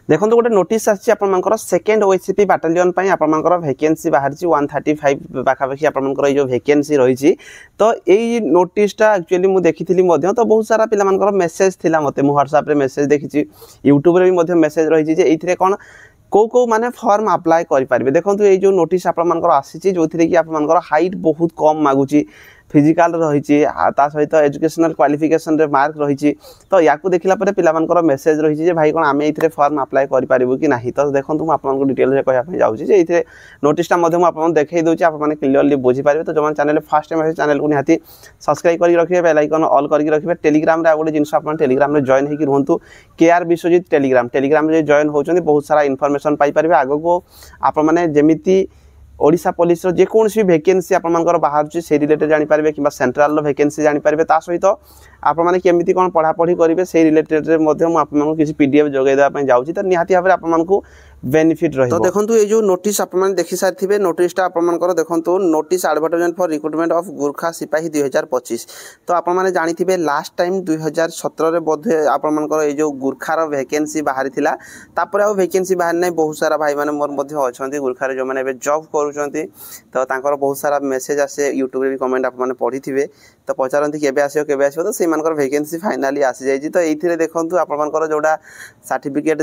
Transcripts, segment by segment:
देखो गोटे notice आपर second OSCP battalion आपर vacancy बाहर 135 पाखापाखि आपर जो वैकेंसी रही तो यही नोटिसटा एक्चुअली मुझे देखी तो बहुत सारा पिला मेसेज थिला मते मु व्हाट्सएप रे मेसेज देखी यूट्यूब रे भी मेसेज रही ये कौन कौ माने फॉर्म अप्लाई करें देखो ये जो नोटिस आपर आसी जो थी कि आपर हाइट बहुत कम मागुची फिजिकाल रही सहित एजुकेशनल क्वालिफिकेशन रे मार्क रही तो या देखला पे मेसेज रही भाई कौन आम ये फॉर्म अप्लाई करूँ कि ना तो देखो मुझे आपको डिटेल कहना जाऊँगी ये नोटिसटा आपको देखई दूसरी आपने क्लीयरली बुझीपारे तो जो चैनल फास्ट टाइम आए चैनल को निहाती सब्सक्राइब कर रखिए बेल आइकन ऑल करके रखिए टेलीग्राम रे गोटे जिनस आप टेलीग्राम रे जॉइन होकर रुहतु केआर विश्वजीत टेलीग्राम रे जॉइन होती बहुत सारा इनफॉरमेशन पाइपर आग को आप जमीती ओडिशा पुलिस जेकोसी वैकेंसी आपर बाहर से रिलेटेड जानीपारे कि सेंट्रल वैकेंसी जानीपारे सहित आपने केमी कौन पढ़ापढ़ी करेंगे से रिलेटेड आपको किसी पीडीएफ जोगेदेवाई जाऊँगी तो निहाती भाव आपको बेनिफिट रही तो देखो ये जो नोटिस आपने देखी सारी नोटिसटा आपर देखो notice advertisement for recruitment of Gurkha सिपाही 2025 तो आपने जानी लास्ट टाइम 2017 बोधे आपर ये जो गुरखार वैकेंसी बाहरी तापर आ वैकेंसी बाहर ना बहुत सारा भाई मैंने मोर अच्छा गुरखार जो मैंने जॉब करुँच तो बहुत सारा मेसेज आसे यूट्यूब भी कमेंट आपने पढ़ी थे तो पचारती केबे आसो तो से वैकेंसी फाइनाली आसी जाइए तो ये देखो आपर जोड़ा सर्टिफिकेट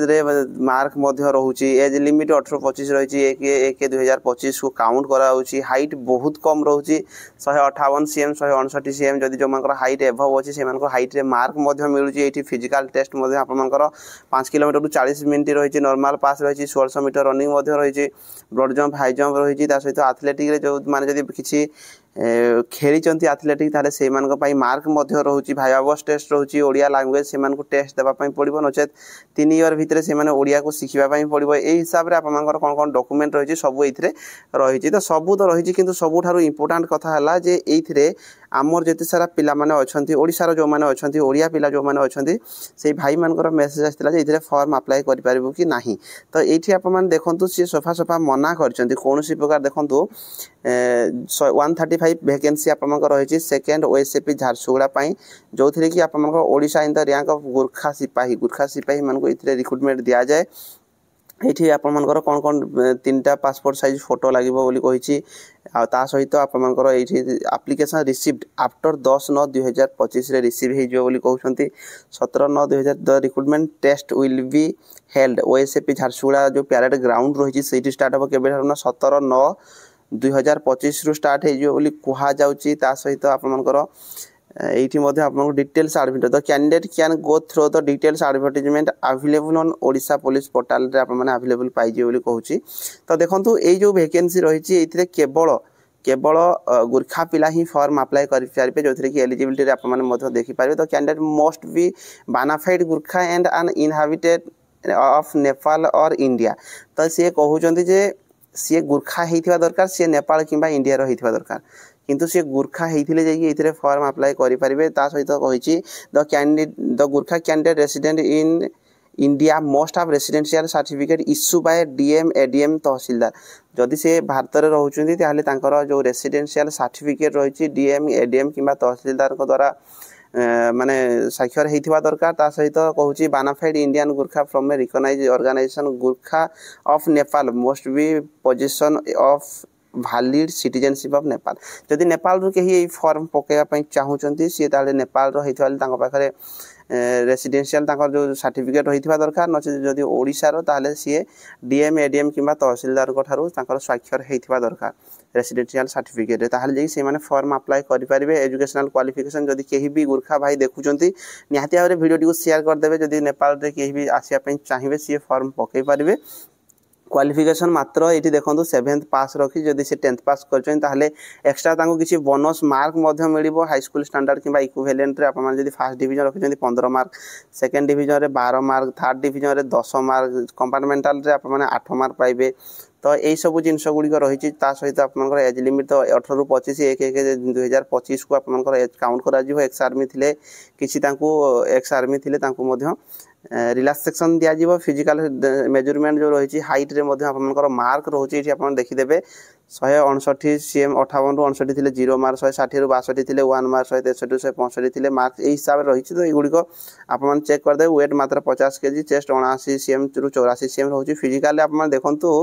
मार्क रोचे एज लिमिट 18-25 रही एक 2025 को काउंट कराऊँगी हाइट बहुत कम रोचे 158 cm 159 cm जदि जो हाइट एभव अच्छी से हाइट रे मार्क मिलूँ ये फिजिकल टेस्ट आपर 5 किलोमीटर 40 मिनट रही नॉर्मल पास रही 1600 मीटर रनिंग रही ब्रॉड जंप हाई जंप रही सहित एथलेटिक जो माने किसी खेली एथलेटिक ताले से मार्क रोचे भाइवास टेस्ट रोचे ओडिया लैंग्वेज से टेस्ट देवाई पड़ो नचेत 3 ईयर भितर से ओडिया को शिखापी पड़ो यही हिसाब से आपर कौन कौन डॉक्यूमेंट रही सब ये रही तो सबू तो रही कि सबुठ इम्पोर्टाट कथा है ये आमर जिते सारा पिला माने अच्छा ओडिशार जो मैंने अच्छा ओडिया पिला जो मैंने अच्छा से भाई मान मेसेज आसाला ये फॉर्म अप्लाई करूँ कि ना तो ये आप देखो सी सफा सफा मना कर कौन प्रकार देखो 135 वैकेंसी आपर रही सेकेंड ओएससीपी झारसुगुड़ा जो थी कि आपर Odisha in the rank of Gurkha सिपाही मान को रिक्रुटमेंट दि जाए ये आपर कौन कौन 3टा पासपोर्ट साइज फोटो लगे बोली सहित आपर आप्लिकेसन रिसीव्ड आफ्टर 10/9/2025 रिसीव हो कहते 17/9/2000 the recruitment test will be held OSCP Jharsuguda जो पैरेड ग्राउंड रही से स्टार्ट हम के 17/9/2025 रु स्टार्ट हो कहुच्छी सहित आपर ये details advertise the candidate can go through the details advertisement available on Odisha police portal रे आपने अवेलेबल पाइजे बोली कहूँ तो देखो ये जो वैकेंसी रही ये केवल गुरखा पिला ही फॉर्म अप्लाई करेंगे जो थी कि एलिजिबिलिटी आप देखिपारे तो candidate must be bona fide Gurkha and an inhabited of Nepal और इंडिया तो सी कहते सी गुरखा होता दरकार सी नेपाल किंबा इंडिया होता दरकार किंतु सी गुरखा होते ये फॉर्म अप्लाई करेंगे सहित कही the candidate the Gurkha candidate resident in India must have residential certificate issue by DM ADM tehsildar जदि से भारत में रोचे जो रेसिडेंशियल सर्टिफिकेट रही डीएम एडीएम किंबा तहसीलदार द्वारा माने साक्षर होता दरकार सहित कहूँ bona fide Indian Gurkha from a recognised organisation Gurkha of Nepal must be position of valid citizenship of Nepal जदि नेपाल रू कहीं फॉर्म पकड़ापी चाहूँगी सी नेपाल पाखे रेसिडेंशियल जो सर्टिफिकेट होता दरकार नचे जदि ओडिशार ताले सी डीएम एडीएम किंबा तहसीलदार स्वाक्षर होता दरकार रेसिडेंशियल सर्टिफिकेट ताहले से फॉर्म अप्लाई करेंगे एजुकेशनल क्वालिफिकेशन जदि कहीं भी गुरखा भाई देखुंत निहाती भाव में वीडियो शेयर करदे जदि नेपाल में कहीं भी आसापी चाहिए सी फॉर्म पकई पारे क्वालिफिकेशन मात्र ये देखो 7th पास रखी जदि से 10th पास कर एक्सट्रा किसी बोनस मार्क मिल हाई स्कूल स्टैंडर्ड कि इक्विवेलेंट आप फर्स्ट डिवीजन रखिंट 15 मार्क सेकेंड डिवीजन में 12 मार्क थर्ड डिवीजन में 10 मार्क कंपार्टमेंटाल आप 8 मार्क पाइबे तो यही सब जिनस गुड़िक रही सहित आप एज लिमिट तो 18 ରୁ 25 1/1/2025 को आप एज काउंट कर एक्स आर्मी थे किसी एक्स आर्मी थे रिलैक्सेशन दिज्व फिजिकल मेजरमेंट जो रही हाइट रे आप मार्क रोचे ये आप देखीदे 159 सीएम 58 रु 59 थिले 0 मार्क 160 रु 62 थिले 1 मार्क 163 रु 165 थिले मार्क ए हिसाब रे रही तो ए गुडी को आप मन चेक कर दे वेट मात्र 50 केजी चेस्ट 79 सीएम रु 84 सीएम रहउची फिजिकली आप मन देखंतु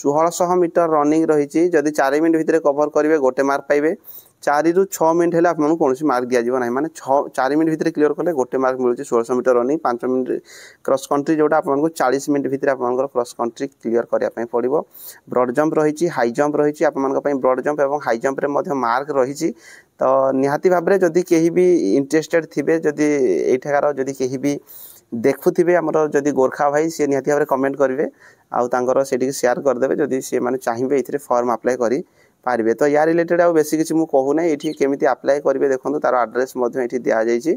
1600 मीटर रनिंग रही जदि 4 मिनिट भितर कवर करिवे गोटे मार्क पाइबे 4 रु 6 मिनिट हेले आपन कोन मार्क दिया जीव नै माने 4 मिनिट भितर क्लियर करले गोटे मार्क मिलुची 1600 metre running 5 minute cross country जोटा आपन को 40 मिनिट भितर आपन क्रॉस कंट्री क्लियर करिया पई पड़िबो ब्रॉड जंप रही हाई जंप रही आपन पई ब्रॉड जंप एवं हाई जंप रे मध्ये मार्क रही तो निहाती भाबरे जदि केही भी इंटरेस्टेड थिबे जदि एठाकार जदि केही भी देखुथिबे हमरो जदि गोरखा भाई से निहाती भाबरे कमेंट करिवे आउ तांकर सेठी शेयर कर देबे जदि से माने चाहिबे इथरे फॉर्म अप्लाई करी पारिबे तो या रिलेटेड आ बेसी किछि मु कहू नै एठी केमिति अप्लाई करिवे देखंतु तार एड्रेस मध्ये एठी दिया जायछि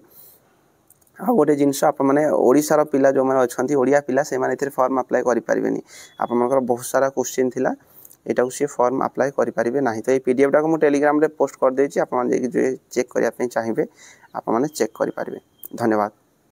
आ गोटे जिनस आप माने ओडिसा रो पिला जो माने अछंती ओडिया पिला से माने इथरे फॉर्म अप्लाई करि पारिबेनी आप मनकर बहुत सारा क्वेश्चन थिला एटा को से फॉर्म अप्लाई करि पारिबे नाही तो ए पीडीएफ टा को मु टेलीग्राम रे पोस्ट कर देछि आप माने जे चेक करिया पे चाहिबे आप माने चेक करि पारिबे धन्यवाद।